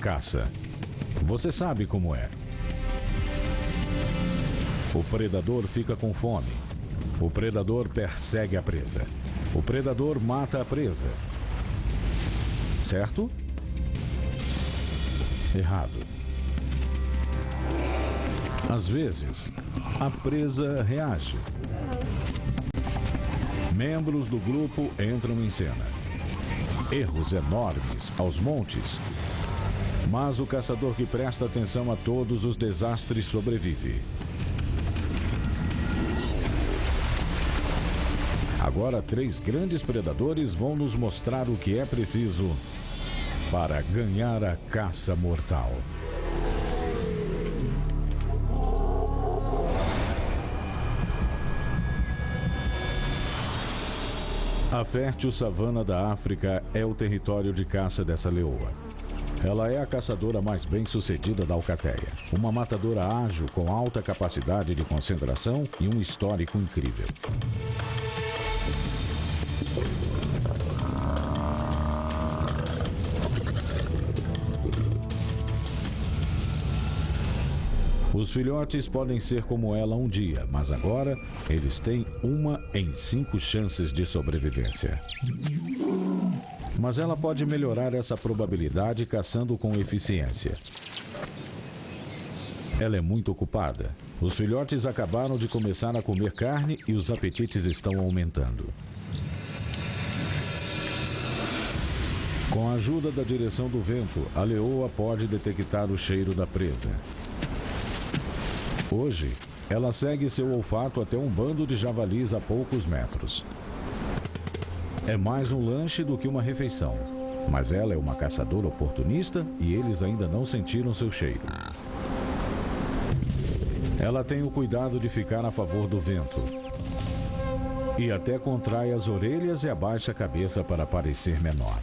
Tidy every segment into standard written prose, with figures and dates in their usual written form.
caça. Você sabe como é. O predador fica com fome. O predador persegue a presa. O predador mata a presa. Certo? Errado. Às vezes, a presa reage. Membros do grupo entram em cena. Erros enormes aos montes. Mas o caçador que presta atenção a todos os desastres sobrevive. Agora, 3 grandes predadores vão nos mostrar o que é preciso para ganhar a caça mortal. A fértil savana da África é o território de caça dessa leoa. Ela é a caçadora mais bem-sucedida da alcateia. Uma matadora ágil com alta capacidade de concentração e um histórico incrível. Os filhotes podem ser como ela um dia, mas agora eles têm 1 em 5 chances de sobrevivência. Mas ela pode melhorar essa probabilidade caçando com eficiência. Ela é muito ocupada. Os filhotes acabaram de começar a comer carne e os apetites estão aumentando. Com a ajuda da direção do vento, a leoa pode detectar o cheiro da presa. Hoje, ela segue seu olfato até um bando de javalis a poucos metros. É mais um lanche do que uma refeição, mas ela é uma caçadora oportunista e eles ainda não sentiram seu cheiro. Ela tem o cuidado de ficar a favor do vento e até contrai as orelhas e abaixa a cabeça para parecer menor.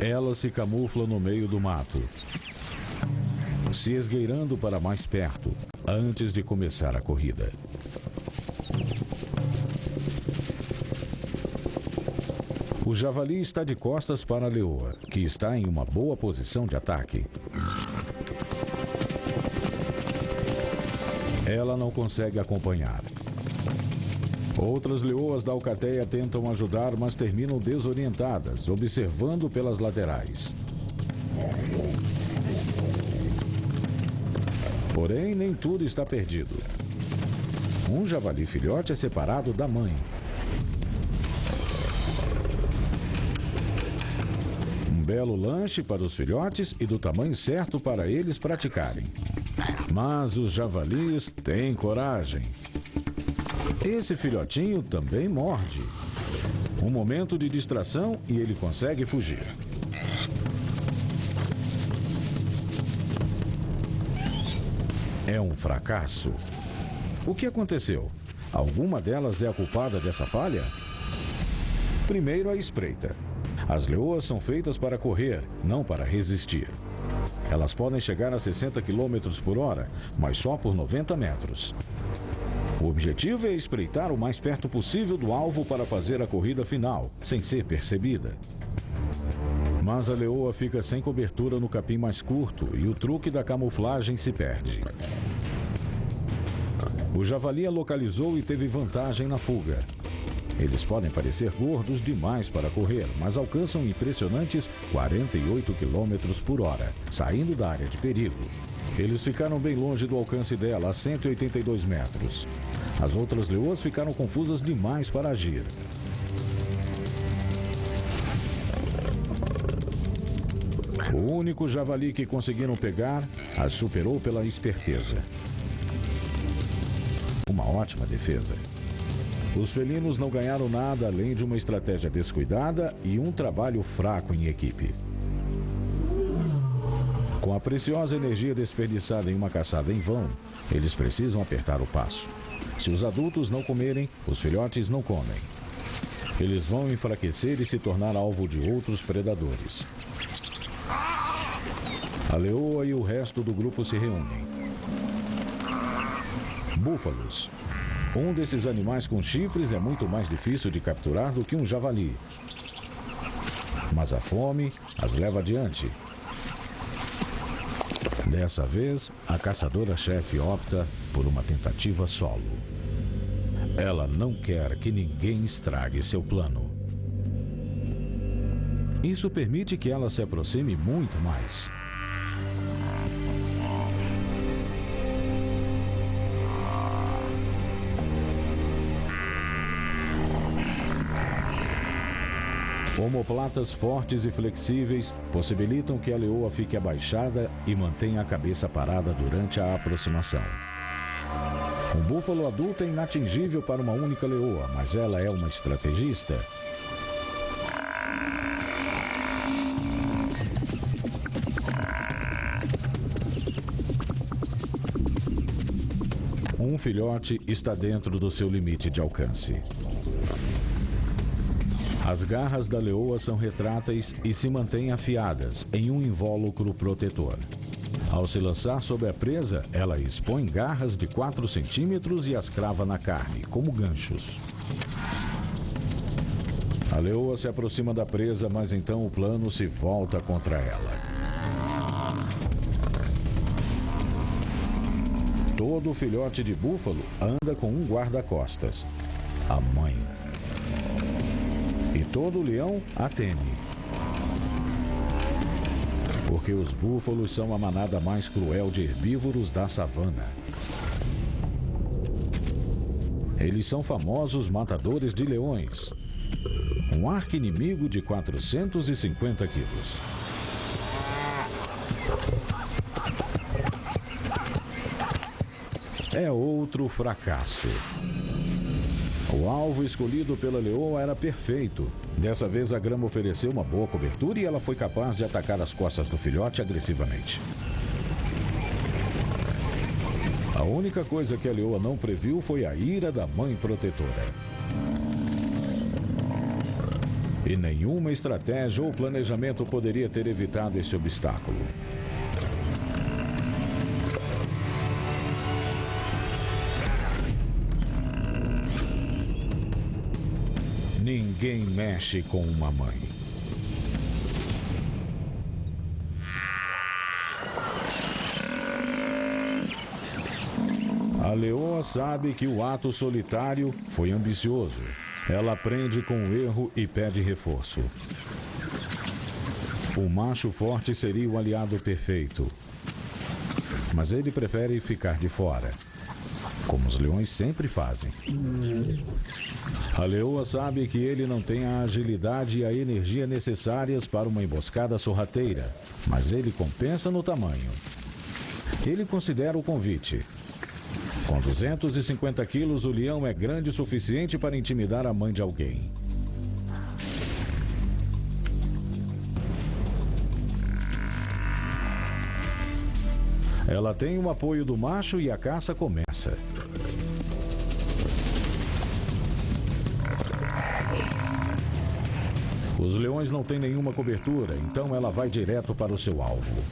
Ela se camufla no meio do mato, se esgueirando para mais perto, antes de começar a corrida. O javali está de costas para a leoa, que está em uma boa posição de ataque. Ela não consegue acompanhar. Outras leoas da alcateia tentam ajudar, mas terminam desorientadas, observando pelas laterais. Porém, nem tudo está perdido. Um javali filhote é separado da mãe. Um belo lanche para os filhotes e do tamanho certo para eles praticarem. Mas os javalis têm coragem. Esse filhotinho também morde. Um momento de distração e ele consegue fugir. É um fracasso. O que aconteceu? Alguma delas é a culpada dessa falha? Primeiro, a espreita. As leoas são feitas para correr, não para resistir. Elas podem chegar a 60 km por hora, mas só por 90 metros. O objetivo é espreitar o mais perto possível do alvo para fazer a corrida final, sem ser percebida. Mas a leoa fica sem cobertura no capim mais curto e o truque da camuflagem se perde. O javali a localizou e teve vantagem na fuga. Eles podem parecer gordos demais para correr, mas alcançam impressionantes 48 km por hora, saindo da área de perigo. Eles ficaram bem longe do alcance dela, a 182 metros. As outras leoas ficaram confusas demais para agir. O único javali que conseguiram pegar as superou pela esperteza. Uma ótima defesa. Os felinos não ganharam nada além de uma estratégia descuidada e um trabalho fraco em equipe. Com a preciosa energia desperdiçada em uma caçada em vão, eles precisam apertar o passo. Se os adultos não comerem, os filhotes não comem. Eles vão enfraquecer e se tornar alvo de outros predadores. A leoa e o resto do grupo se reúnem. Búfalos. Um desses animais com chifres é muito mais difícil de capturar do que um javali. Mas a fome as leva adiante. Dessa vez, a caçadora-chefe opta por uma tentativa solo. Ela não quer que ninguém estrague seu plano. Isso permite que ela se aproxime muito mais. Omoplatas fortes e flexíveis possibilitam que a leoa fique abaixada e mantenha a cabeça parada durante a aproximação. Um búfalo adulto é inatingível para uma única leoa, mas ela é uma estrategista. Um filhote está dentro do seu limite de alcance. As garras da leoa são retráteis e se mantêm afiadas em um invólucro protetor. Ao se lançar sobre a presa, ela expõe garras de 4 centímetros e as crava na carne, como ganchos. A leoa se aproxima da presa, mas então o plano se volta contra ela. Todo filhote de búfalo anda com um guarda-costas, a mãe. E todo leão a teme. Porque os búfalos são a manada mais cruel de herbívoros da savana. Eles são famosos matadores de leões. Um arqui-inimigo de 450 quilos. É outro fracasso. O alvo escolhido pela leoa era perfeito. Dessa vez a grama ofereceu uma boa cobertura e ela foi capaz de atacar as costas do filhote agressivamente. A única coisa que a leoa não previu foi a ira da mãe protetora. E nenhuma estratégia ou planejamento poderia ter evitado esse obstáculo. Ninguém mexe com uma mãe. A leoa sabe que o ato solitário foi ambicioso. Ela aprende com o erro e pede reforço. O macho forte seria o aliado perfeito. Mas ele prefere ficar de fora, como os leões sempre fazem. A leoa sabe que ele não tem a agilidade e a energia necessárias para uma emboscada sorrateira, mas ele compensa no tamanho. Ele considera o convite. Com 250 quilos, o leão é grande o suficiente para intimidar a mãe de alguém. Ela tem o apoio do macho e a caça começa. Os leões não têm nenhuma cobertura, então ela vai direto para o seu alvo.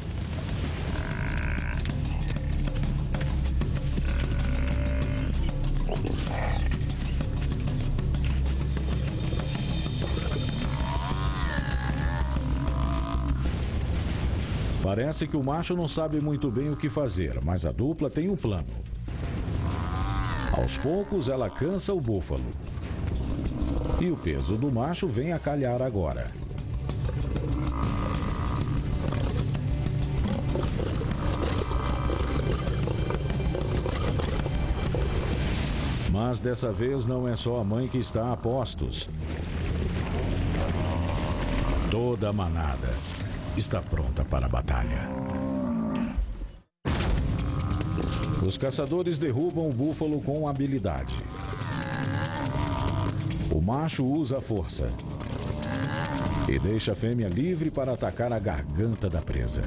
Parece que o macho não sabe muito bem o que fazer, mas a dupla tem um plano. Aos poucos, ela cansa o búfalo. E o peso do macho vem a calhar agora. Mas dessa vez não é só a mãe que está a postos. Toda a manada está pronta para a batalha. Os caçadores derrubam o búfalo com habilidade. O macho usa a força e deixa a fêmea livre para atacar a garganta da presa.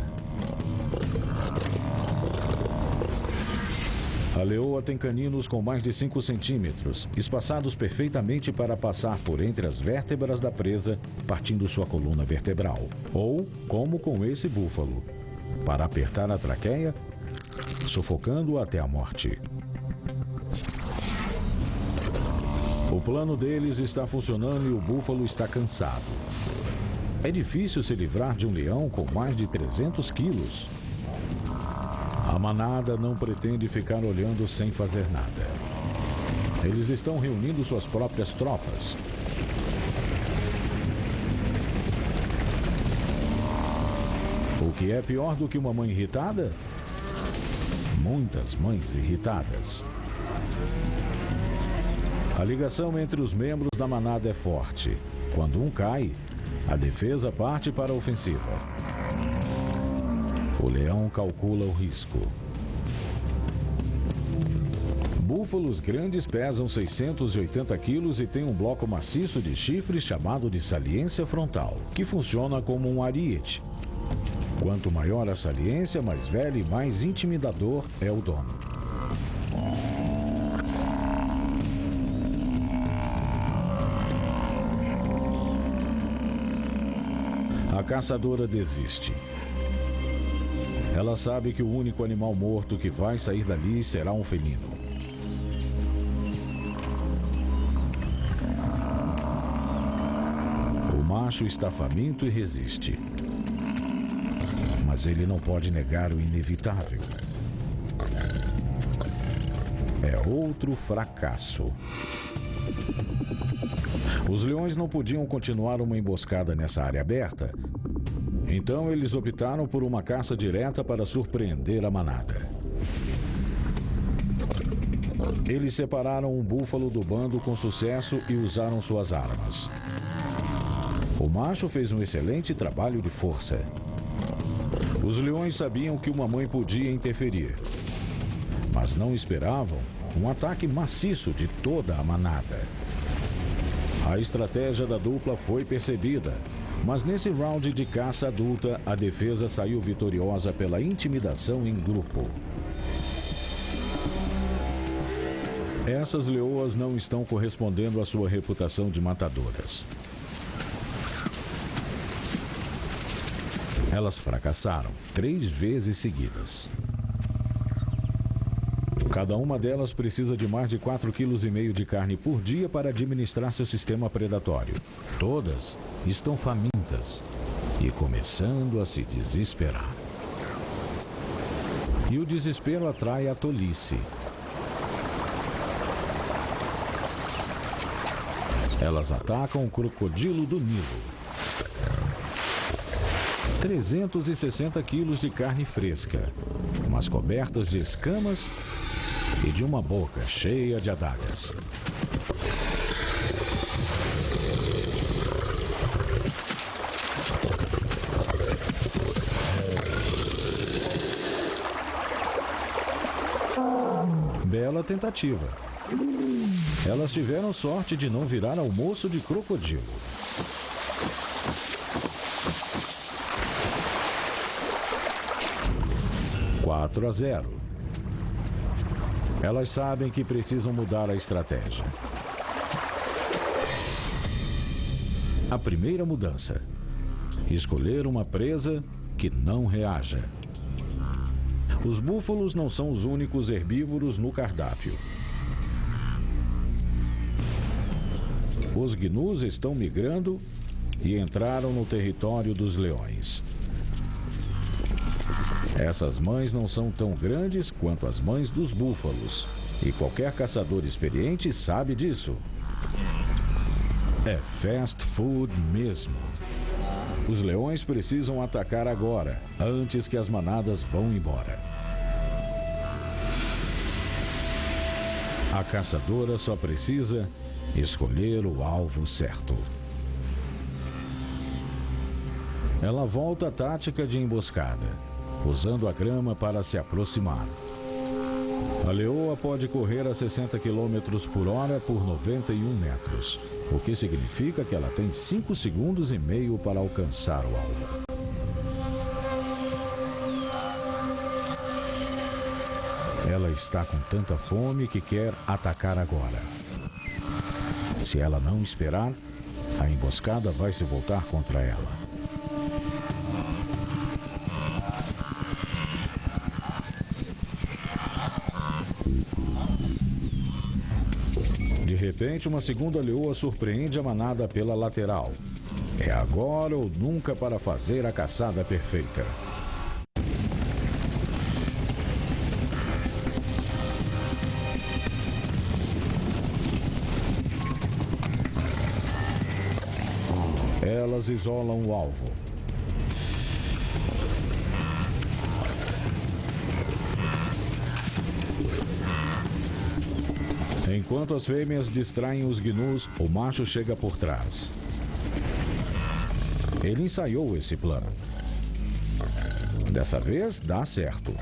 A leoa tem caninos com mais de 5 centímetros, espaçados perfeitamente para passar por entre as vértebras da presa, partindo sua coluna vertebral. Ou, como com esse búfalo, para apertar a traqueia, sufocando-o até a morte. O plano deles está funcionando e o búfalo está cansado. É difícil se livrar de um leão com mais de 300 quilos. A manada não pretende ficar olhando sem fazer nada. Eles estão reunindo suas próprias tropas. O que é pior do que uma mãe irritada? Muitas mães irritadas. A ligação entre os membros da manada é forte. Quando um cai, a defesa parte para a ofensiva. O leão calcula o risco. Búfalos grandes pesam 680 quilos e têm um bloco maciço de chifres chamado de saliência frontal, que funciona como um ariete. Quanto maior a saliência, mais velho e mais intimidador é o dono. A caçadora desiste. Ela sabe que o único animal morto que vai sair dali será um felino. O macho está faminto e resiste. Mas ele não pode negar o inevitável. É outro fracasso. Os leões não podiam continuar uma emboscada nessa área aberta, então eles optaram por uma caça direta para surpreender a manada. Eles separaram um búfalo do bando com sucesso e usaram suas armas. O macho fez um excelente trabalho de força. Os leões sabiam que uma mãe podia interferir, mas não esperavam um ataque maciço de toda a manada. A estratégia da dupla foi percebida, mas nesse round de caça adulta, a defesa saiu vitoriosa pela intimidação em grupo. Essas leoas não estão correspondendo à sua reputação de matadoras. Elas fracassaram 3 vezes seguidas. Cada uma delas precisa de mais de 4,5 kg de carne por dia para administrar seu sistema predatório. Todas estão famintas e começando a se desesperar. E o desespero atrai a tolice. Elas atacam o crocodilo do Nilo. 360 quilos de carne fresca, mas cobertas de escamas e de uma boca cheia de adagas. Bela tentativa. Elas tiveram sorte de não virar almoço de crocodilo. Quatro a 0. Elas sabem que precisam mudar a estratégia. A primeira mudança: escolher uma presa que não reaja. Os búfalos não são os únicos herbívoros no cardápio. Os gnus estão migrando e entraram no território dos leões. Essas mães não são tão grandes quanto as mães dos búfalos, e qualquer caçador experiente sabe disso. É fast food mesmo. Os leões precisam atacar agora, antes que as manadas vão embora. A caçadora só precisa escolher o alvo certo. Ela volta à tática de emboscada, usando a grama para se aproximar. A leoa pode correr a 60 km por hora por 91 metros, o que significa que ela tem 5 segundos e meio para alcançar o alvo. Ela está com tanta fome que quer atacar agora. Se ela não esperar, a emboscada vai se voltar contra ela. De repente, uma segunda leoa surpreende a manada pela lateral. É agora ou nunca para fazer a caçada perfeita. Elas isolam o alvo. Enquanto as fêmeas distraem os gnus, o macho chega por trás. Ele ensaiou esse plano. Dessa vez, dá certo.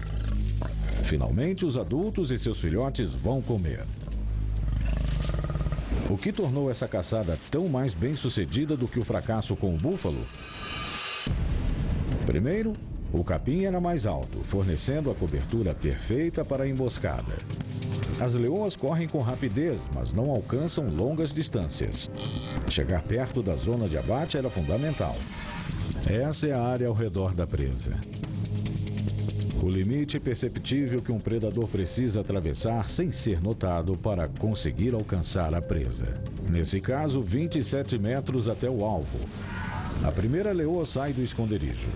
Finalmente, os adultos e seus filhotes vão comer. O que tornou essa caçada tão mais bem-sucedida do que o fracasso com o búfalo? Primeiro, o capim era mais alto, fornecendo a cobertura perfeita para a emboscada. As leoas correm com rapidez, mas não alcançam longas distâncias. Chegar perto da zona de abate era fundamental. Essa é a área ao redor da presa. O limite perceptível que um predador precisa atravessar sem ser notado para conseguir alcançar a presa. Nesse caso, 27 metros até o alvo. A primeira leoa sai do esconderijo.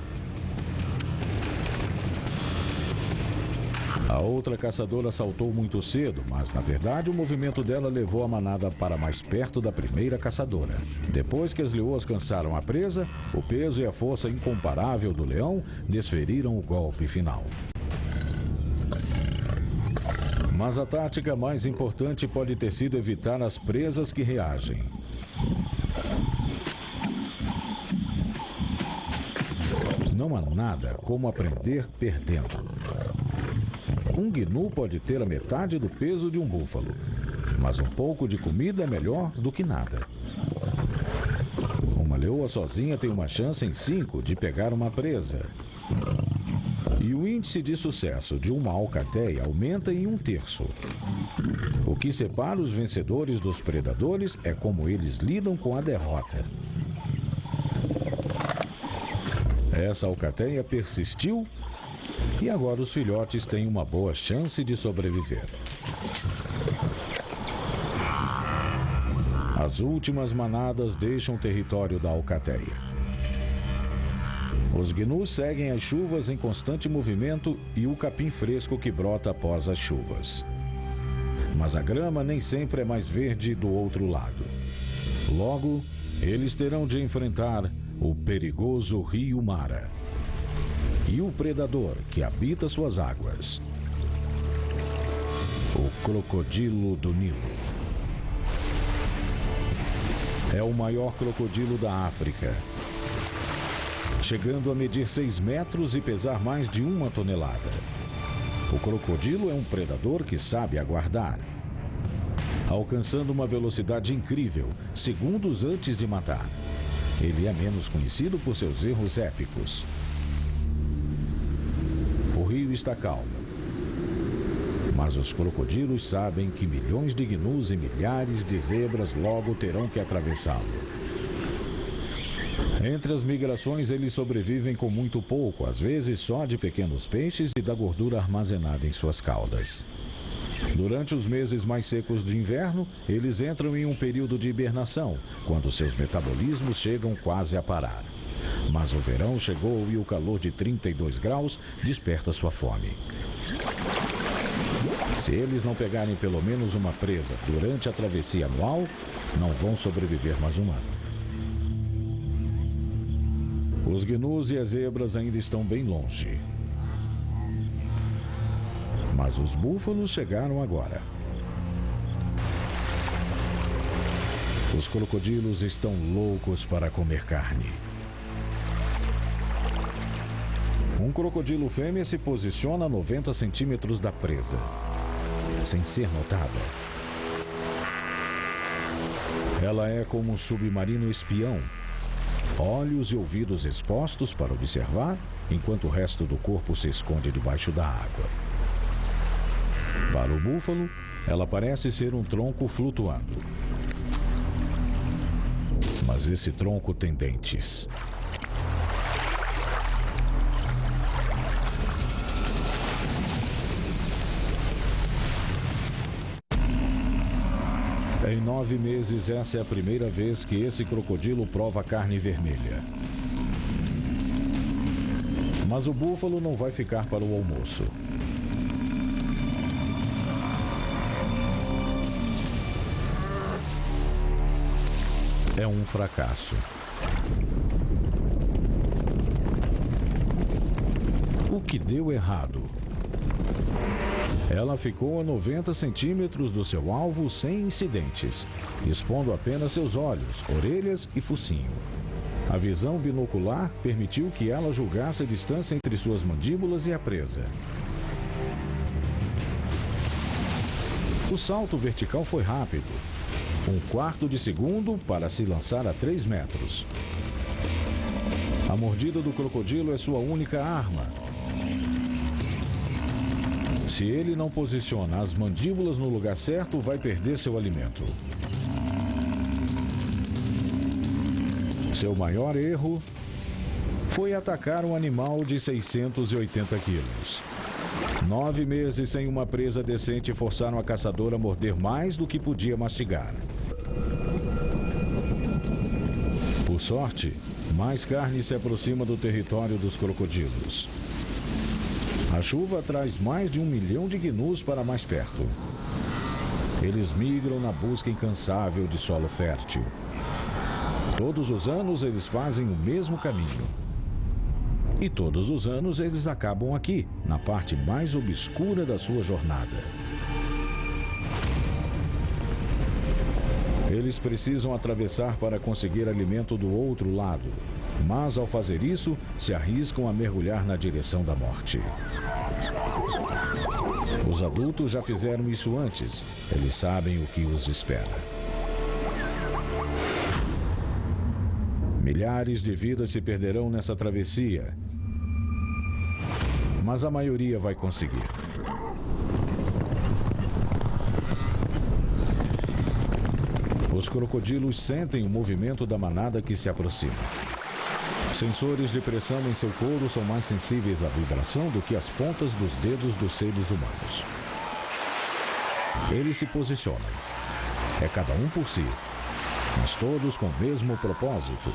A outra caçadora saltou muito cedo, mas na verdade o movimento dela levou a manada para mais perto da primeira caçadora. Depois que as leoas cansaram a presa, o peso e a força incomparável do leão desferiram o golpe final. Mas a tática mais importante pode ter sido evitar as presas que reagem. Não há nada como aprender perdendo. Um gnu pode ter a metade do peso de um búfalo, mas um pouco de comida é melhor do que nada. Uma leoa sozinha tem uma chance em 5 de pegar uma presa. E o índice de sucesso de uma alcateia aumenta em 1/3. O que separa os vencedores dos predadores é como eles lidam com a derrota. Essa alcateia persistiu e agora os filhotes têm uma boa chance de sobreviver. As últimas manadas deixam o território da alcateia. Os gnus seguem as chuvas em constante movimento e o capim fresco que brota após as chuvas. Mas a grama nem sempre é mais verde do outro lado. Logo, eles terão de enfrentar o perigoso rio Mara e o predador que habita suas águas, o crocodilo do Nilo. É o maior crocodilo da África, chegando a medir 6 metros e pesar mais de 1 tonelada. O crocodilo é um predador que sabe aguardar, alcançando uma velocidade incrível, segundos antes de matar. Ele é menos conhecido por seus erros épicos. O rio está calmo, mas os crocodilos sabem que milhões de gnus e milhares de zebras logo terão que atravessá-lo. Entre as migrações, eles sobrevivem com muito pouco, às vezes só de pequenos peixes e da gordura armazenada em suas caudas. Durante os meses mais secos de inverno, eles entram em um período de hibernação, quando seus metabolismos chegam quase a parar. Mas o verão chegou e o calor de 32 graus desperta sua fome. Se eles não pegarem pelo menos uma presa durante a travessia anual, não vão sobreviver mais um ano. Os gnus e as zebras ainda estão bem longe. Mas os búfalos chegaram agora. Os crocodilos estão loucos para comer carne. Um crocodilo fêmea se posiciona a 90 centímetros da presa, sem ser notada. Ela é como um submarino espião, olhos e ouvidos expostos para observar, enquanto o resto do corpo se esconde debaixo da água. Para o búfalo, ela parece ser um tronco flutuando. Mas esse tronco tem dentes. Em 9 meses, essa é a primeira vez que esse crocodilo prova carne vermelha. Mas o búfalo não vai ficar para o almoço. É um fracasso. O que deu errado? Ela ficou a 90 centímetros do seu alvo sem incidentes, expondo apenas seus olhos, orelhas e focinho. A visão binocular permitiu que ela julgasse a distância entre suas mandíbulas e a presa. O salto vertical foi rápido, 1/4 de segundo para se lançar a 3 metros. A mordida do crocodilo é sua única arma. Se ele não posiciona as mandíbulas no lugar certo, vai perder seu alimento. Seu maior erro foi atacar um animal de 680 quilos. 9 meses sem uma presa decente forçaram a caçadora a morder mais do que podia mastigar. Por sorte, mais carne se aproxima do território dos crocodilos. A chuva traz mais de 1 milhão de gnus para mais perto. Eles migram na busca incansável de solo fértil. Todos os anos eles fazem o mesmo caminho. E todos os anos eles acabam aqui, na parte mais obscura da sua jornada. Eles precisam atravessar para conseguir alimento do outro lado, mas ao fazer isso, se arriscam a mergulhar na direção da morte. Os adultos já fizeram isso antes, eles sabem o que os espera. Milhares de vidas se perderão nessa travessia, mas a maioria vai conseguir. Os crocodilos sentem o movimento da manada que se aproxima. Sensores de pressão em seu couro são mais sensíveis à vibração do que as pontas dos dedos dos seres humanos. Eles se posicionam. É cada um por si, mas todos com o mesmo propósito.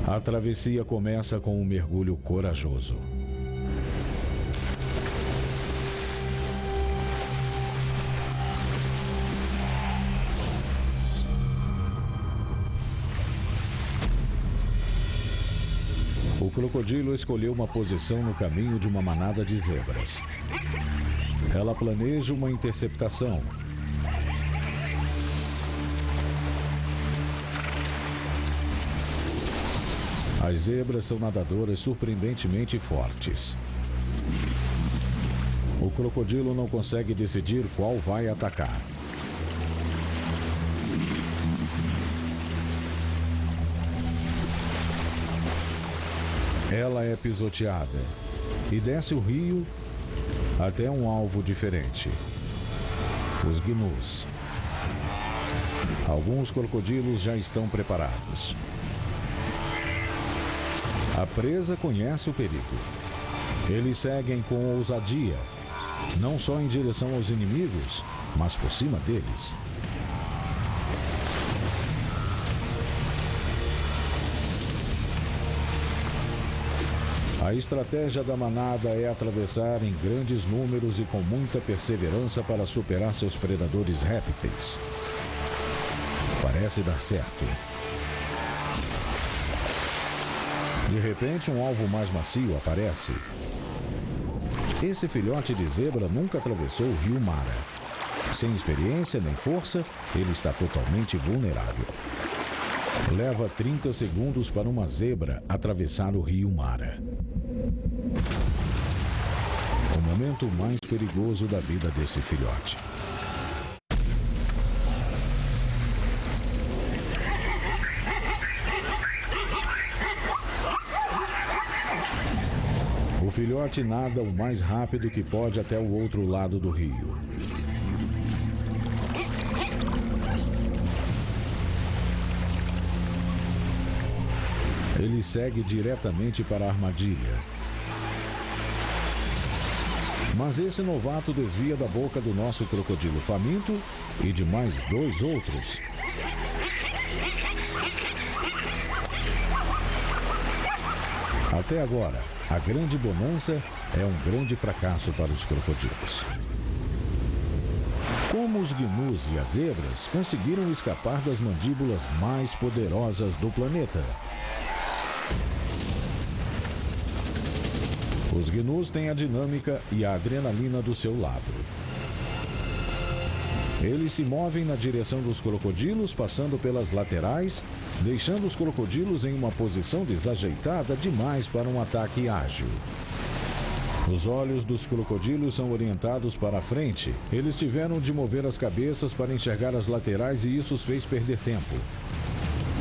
A travessia começa com um mergulho corajoso. O crocodilo escolheu uma posição no caminho de uma manada de zebras. Ela planeja uma interceptação. As zebras são nadadoras surpreendentemente fortes. O crocodilo não consegue decidir qual vai atacar. Ela é pisoteada e desce o rio até um alvo diferente. Os gnus. Alguns crocodilos já estão preparados. A presa conhece o perigo. Eles seguem com ousadia, não só em direção aos inimigos, mas por cima deles. A estratégia da manada é atravessar em grandes números e com muita perseverança para superar seus predadores répteis. Parece dar certo. De repente, um alvo mais macio aparece. Esse filhote de zebra nunca atravessou o rio Mara. Sem experiência nem força, ele está totalmente vulnerável. Leva 30 segundos para uma zebra atravessar o rio Mara. O momento mais perigoso da vida desse filhote. O filhote nada o mais rápido que pode até o outro lado do rio. Ele segue diretamente para a armadilha. Mas esse novato desvia da boca do nosso crocodilo faminto e de mais 2 outros. Até agora, a grande bonança é um grande fracasso para os crocodilos. Como os gnus e as zebras conseguiram escapar das mandíbulas mais poderosas do planeta? Os gnus têm a dinâmica e a adrenalina do seu lado. Eles se movem na direção dos crocodilos, passando pelas laterais, deixando os crocodilos em uma posição desajeitada demais para um ataque ágil. Os olhos dos crocodilos são orientados para a frente. Eles tiveram de mover as cabeças para enxergar as laterais e isso os fez perder tempo.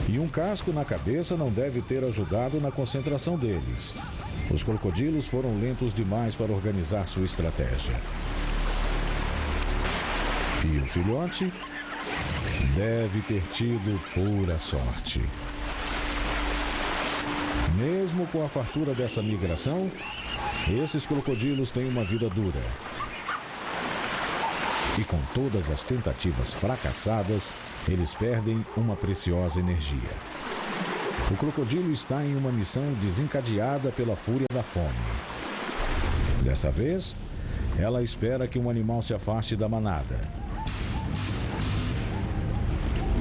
E um casco na cabeça não deve ter ajudado na concentração deles. Os crocodilos foram lentos demais para organizar sua estratégia. E o filhote deve ter tido pura sorte. Mesmo com a fartura dessa migração, esses crocodilos têm uma vida dura. E com todas as tentativas fracassadas, eles perdem uma preciosa energia. O crocodilo está em uma missão desencadeada pela fúria da fome. Dessa vez, ela espera que um animal se afaste da manada.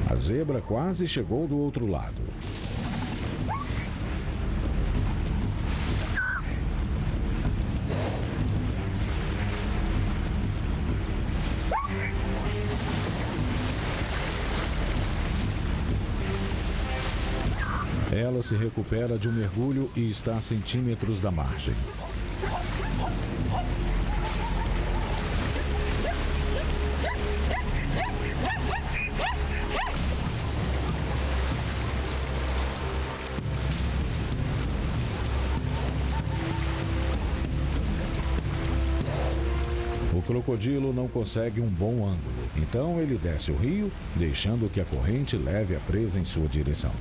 A zebra quase chegou do outro lado. Ela se recupera de um mergulho e está a centímetros da margem. O crocodilo não consegue um bom ângulo, então ele desce o rio, deixando que a corrente leve a presa em sua direção.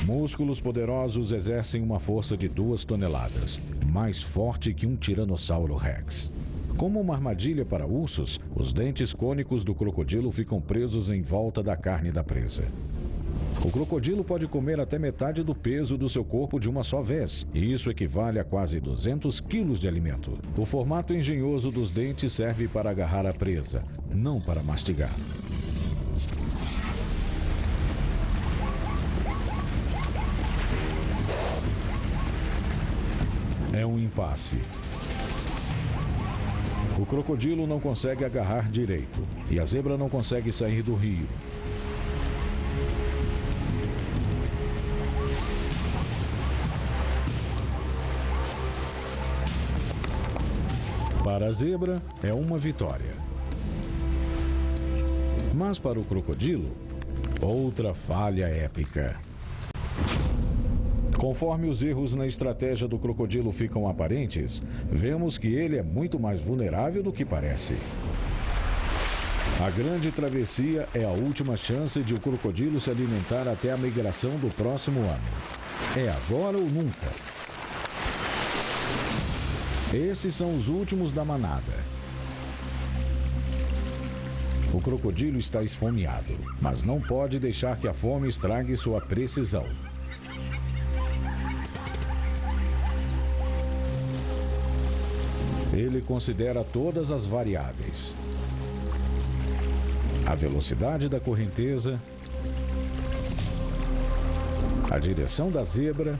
Músculos poderosos exercem uma força de 2 toneladas, mais forte que um Tiranossauro Rex. Como uma armadilha para ursos, os dentes cônicos do crocodilo ficam presos em volta da carne da presa. O crocodilo pode comer até metade do peso do seu corpo de uma só vez, e isso equivale a quase 200 quilos de alimento. O formato engenhoso dos dentes serve para agarrar a presa, não para mastigar. É um impasse. O crocodilo não consegue agarrar direito e a zebra não consegue sair do rio. Para a zebra, é uma vitória. Mas para o crocodilo, outra falha épica. Conforme os erros na estratégia do crocodilo ficam aparentes, vemos que ele é muito mais vulnerável do que parece. A grande travessia é a última chance de o crocodilo se alimentar até a migração do próximo ano. É agora ou nunca. Esses são os últimos da manada. O crocodilo está esfomeado, mas não pode deixar que a fome estrague sua precisão. Ele considera todas as variáveis: a velocidade da correnteza, a direção da zebra,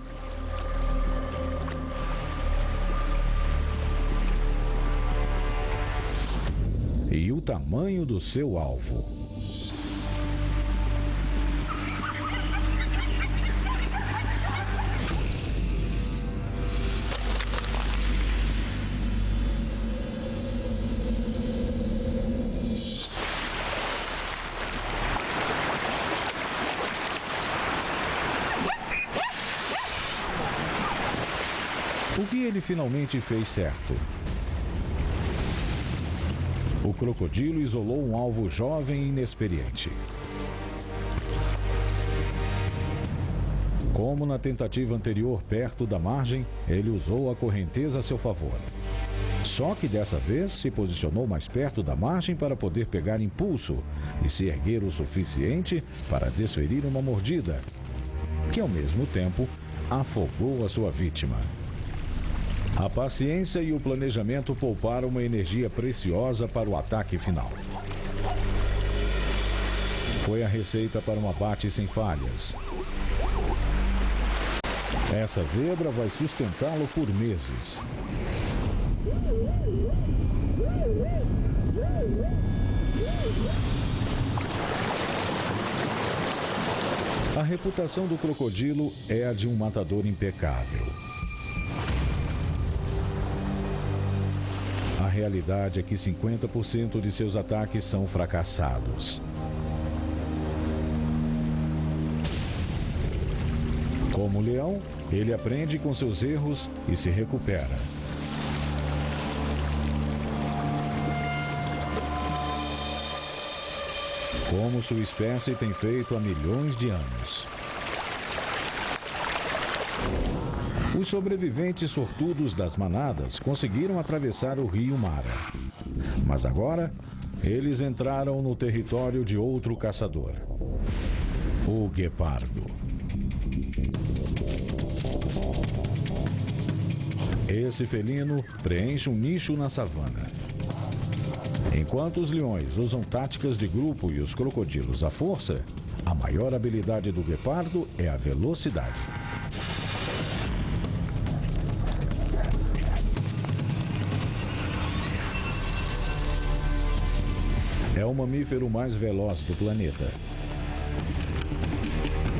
e o tamanho do seu alvo. O que ele finalmente fez certo? O crocodilo isolou um alvo jovem e inexperiente. Como na tentativa anterior perto da margem, ele usou a correnteza a seu favor. Só que dessa vez se posicionou mais perto da margem para poder pegar impulso e se erguer o suficiente para desferir uma mordida, que ao mesmo tempo afogou a sua vítima. A paciência e o planejamento pouparam uma energia preciosa para o ataque final. Foi a receita para um abate sem falhas. Essa zebra vai sustentá-lo por meses. A reputação do crocodilo é a de um matador impecável. A realidade é que 50% de seus ataques são fracassados. Como leão, ele aprende com seus erros e se recupera. Como sua espécie tem feito há milhões de anos. Os sobreviventes sortudos das manadas conseguiram atravessar o rio Mara. Mas agora, eles entraram no território de outro caçador, o guepardo. Esse felino preenche um nicho na savana. Enquanto os leões usam táticas de grupo e os crocodilos a força, a maior habilidade do guepardo é a velocidade. É o mamífero mais veloz do planeta,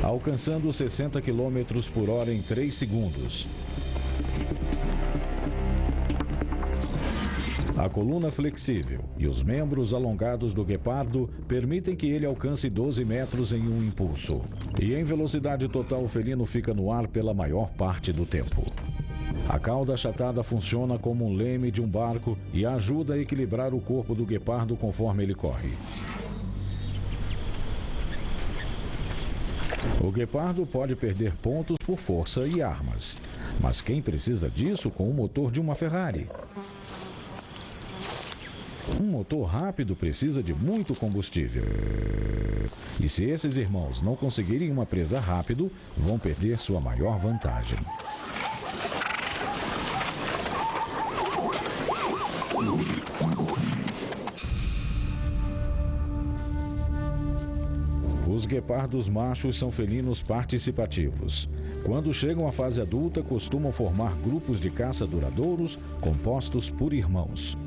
alcançando 60 km por hora em 3 segundos. A coluna flexível e os membros alongados do guepardo permitem que ele alcance 12 metros em um impulso. E em velocidade total, o felino fica no ar pela maior parte do tempo. A cauda achatada funciona como um leme de um barco e ajuda a equilibrar o corpo do guepardo conforme ele corre. O guepardo pode perder pontos por força e armas, mas quem precisa disso com o motor de uma Ferrari? Um motor rápido precisa de muito combustível. E se esses irmãos não conseguirem uma presa rápido, vão perder sua maior vantagem. Os guepardos machos são felinos participativos. Quando chegam à fase adulta, costumam formar grupos de caça duradouros compostos por irmãos.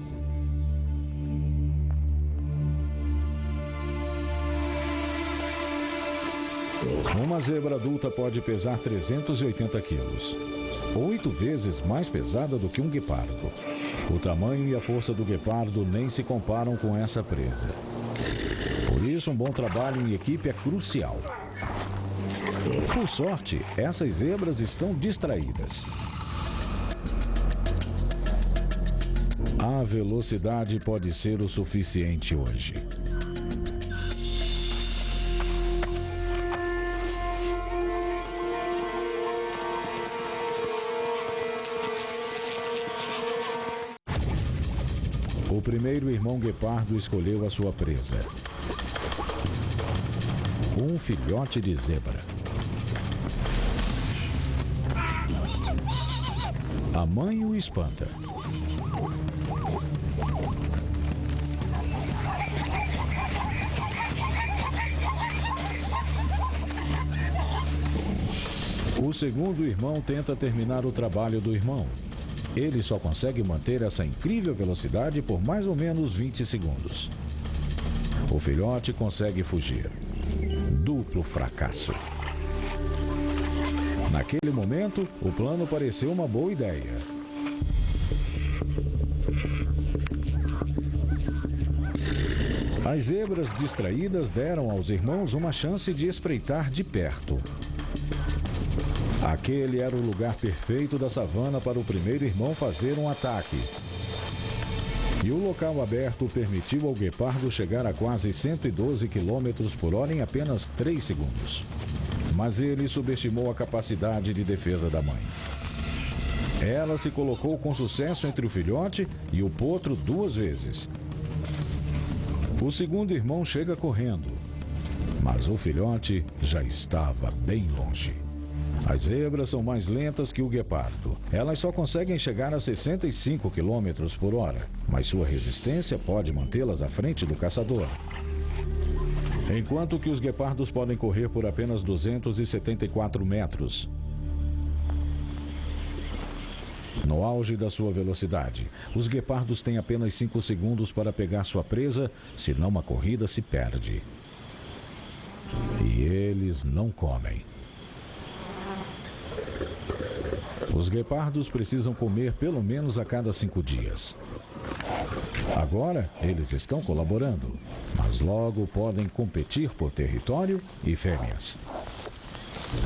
Uma zebra adulta pode pesar 380 quilos, 8 vezes mais pesada do que um guepardo. O tamanho e a força do guepardo nem se comparam com essa presa. Por isso, um bom trabalho em equipe é crucial. Por sorte, essas zebras estão distraídas. A velocidade pode ser o suficiente hoje. O primeiro irmão guepardo escolheu a sua presa. Um filhote de zebra. A mãe o espanta. O segundo irmão tenta terminar o trabalho do irmão. Ele só consegue manter essa incrível velocidade por mais ou menos 20 segundos. O filhote consegue fugir. Duplo fracasso. Naquele momento, o plano pareceu uma boa ideia. As zebras distraídas deram aos irmãos uma chance de espreitar de perto. Aquele era o lugar perfeito da savana para o primeiro irmão fazer um ataque. E o local aberto permitiu ao guepardo chegar a quase 112 km por hora em apenas 3 segundos. mas ele subestimou a capacidade de defesa da mãe. Ela se colocou com sucesso entre o filhote e o potro 2 vezes. O segundo irmão chega correndo, mas o filhote já estava bem longe. As zebras são mais lentas que o guepardo. Elas só conseguem chegar a 65 km por hora, mas sua resistência pode mantê-las à frente do caçador. Enquanto que os guepardos podem correr por apenas 274 metros. No auge da sua velocidade, os guepardos têm apenas 5 segundos para pegar sua presa, senão a corrida se perde. E eles não comem. Os guepardos precisam comer pelo menos a cada 5 dias. Agora, eles estão colaborando, mas logo podem competir por território e fêmeas.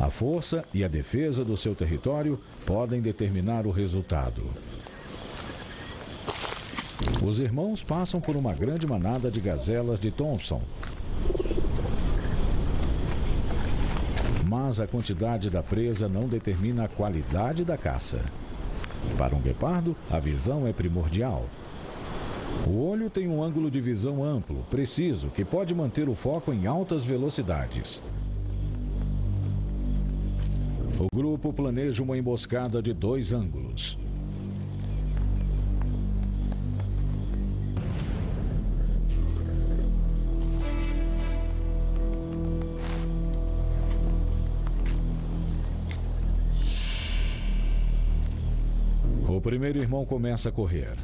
A força e a defesa do seu território podem determinar o resultado. Os irmãos passam por uma grande manada de gazelas de Thompson. Mas a quantidade da presa não determina a qualidade da caça. Para um guepardo, a visão é primordial. O olho tem um ângulo de visão amplo, preciso, que pode manter o foco em altas velocidades. O grupo planeja uma emboscada de 2 ângulos. O primeiro irmão começa a correr.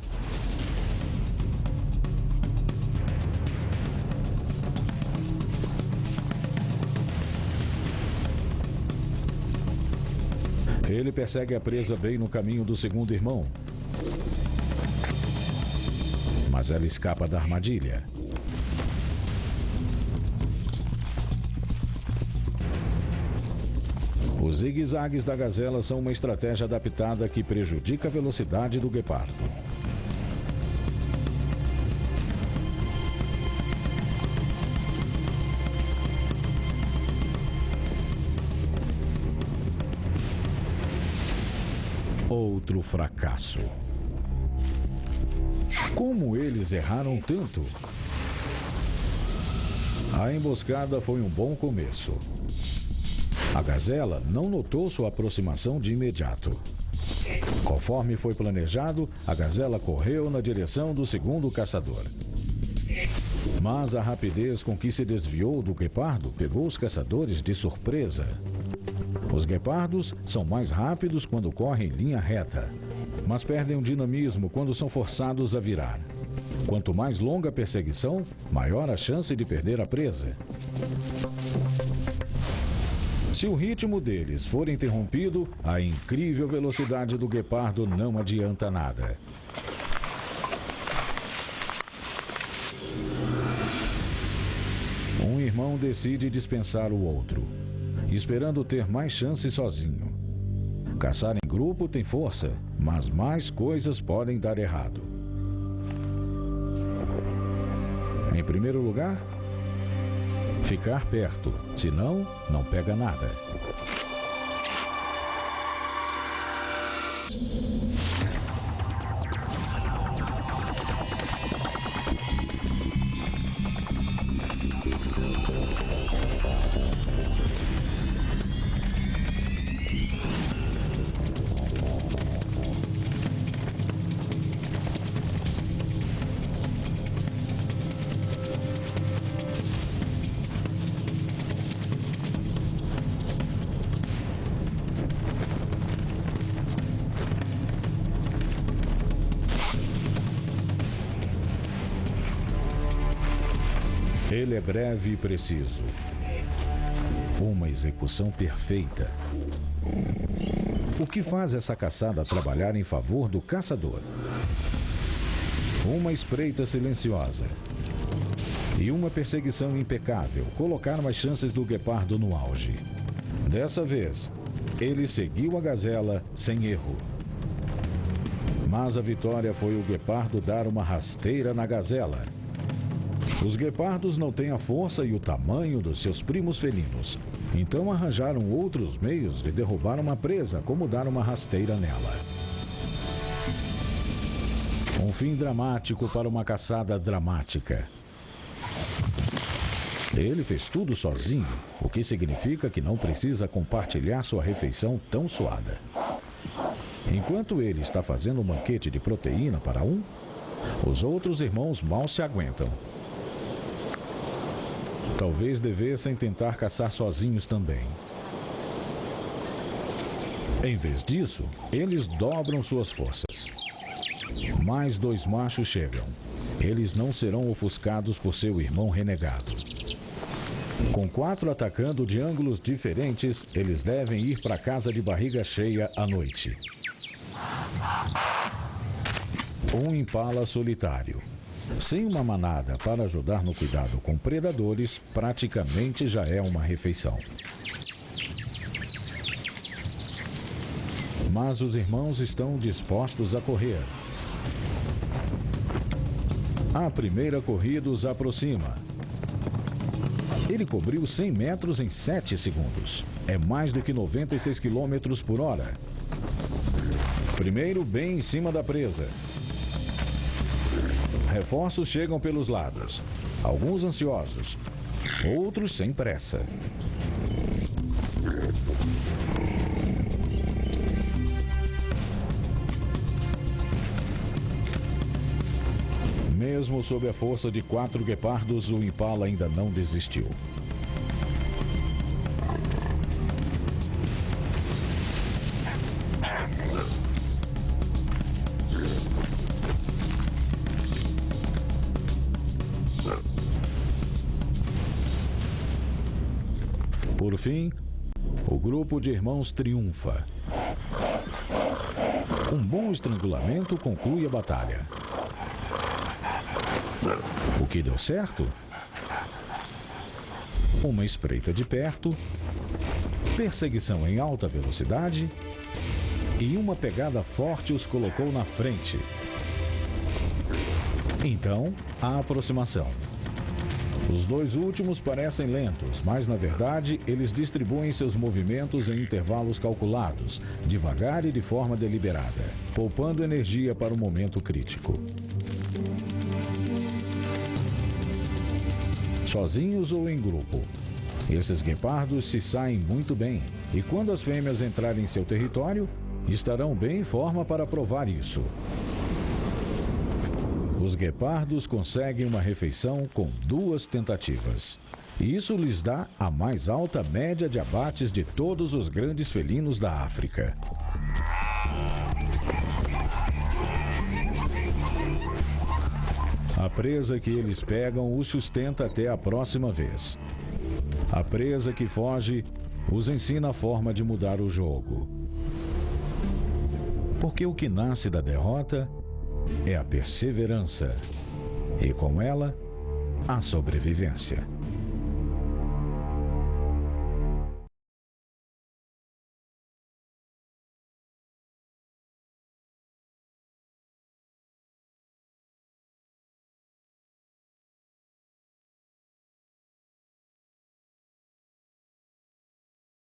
Ele persegue a presa bem no caminho do segundo irmão. Mas ela escapa da armadilha. Os zigue-zagues da gazela são uma estratégia adaptada que prejudica a velocidade do guepardo. Outro fracasso. Como eles erraram tanto? A emboscada foi um bom começo. A gazela não notou sua aproximação de imediato. Conforme foi planejado, a gazela correu na direção do segundo caçador. Mas a rapidez com que se desviou do guepardo pegou os caçadores de surpresa. Os guepardos são mais rápidos quando correm em linha reta, mas perdem o dinamismo quando são forçados a virar. Quanto mais longa a perseguição, maior a chance de perder a presa. Se o ritmo deles for interrompido, a incrível velocidade do guepardo não adianta nada. Um irmão decide dispensar o outro, esperando ter mais chance sozinho. Caçar em grupo tem força, mas mais coisas podem dar errado. Em primeiro lugar, ficar perto, senão não pega nada. Ele é breve e preciso. Uma execução perfeita. O que faz essa caçada trabalhar em favor do caçador? Uma espreita silenciosa e uma perseguição impecável colocaram as chances do guepardo no auge. Dessa vez, ele seguiu a gazela sem erro. Mas a vitória foi o guepardo dar uma rasteira na gazela. Os guepardos não têm a força e o tamanho dos seus primos felinos. Então arranjaram outros meios de derrubar uma presa, como dar uma rasteira nela. Um fim dramático para uma caçada dramática. Ele fez tudo sozinho, o que significa que não precisa compartilhar sua refeição tão suada. Enquanto ele está fazendo um banquete de proteína para um, os outros irmãos mal se aguentam. Talvez devessem tentar caçar sozinhos também. Em vez disso, eles dobram suas forças. Mais 2 machos chegam. Eles não serão ofuscados por seu irmão renegado. Com 4 atacando de ângulos diferentes, eles devem ir para casa de barriga cheia à noite. Um impala solitário. Sem uma manada para ajudar no cuidado com predadores, praticamente já é uma refeição. Mas os irmãos estão dispostos a correr. A primeira corrida os aproxima. Ele cobriu 100 metros em 7 segundos. É mais do que 96 km por hora. Primeiro, bem em cima da presa. Reforços chegam pelos lados. Alguns ansiosos, outros sem pressa. Mesmo sob a força de 4 guepardos, o impala ainda não desistiu. Por fim, o grupo de irmãos triunfa. Um bom estrangulamento conclui a batalha. O que deu certo? Uma espreita de perto, perseguição em alta velocidade e uma pegada forte os colocou na frente. Então, a aproximação. Os 2 últimos parecem lentos, mas na verdade eles distribuem seus movimentos em intervalos calculados, devagar e de forma deliberada, poupando energia para o momento crítico. Sozinhos ou em grupo, esses guepardos se saem muito bem, e quando as fêmeas entrarem em seu território, estarão bem em forma para provar isso. Os guepardos conseguem uma refeição com 2 tentativas. Isso lhes dá a mais alta média de abates de todos os grandes felinos da África. A presa que eles pegam os sustenta até a próxima vez. A presa que foge os ensina a forma de mudar o jogo. Porque o que nasce da derrota é a perseverança, e com ela, a sobrevivência.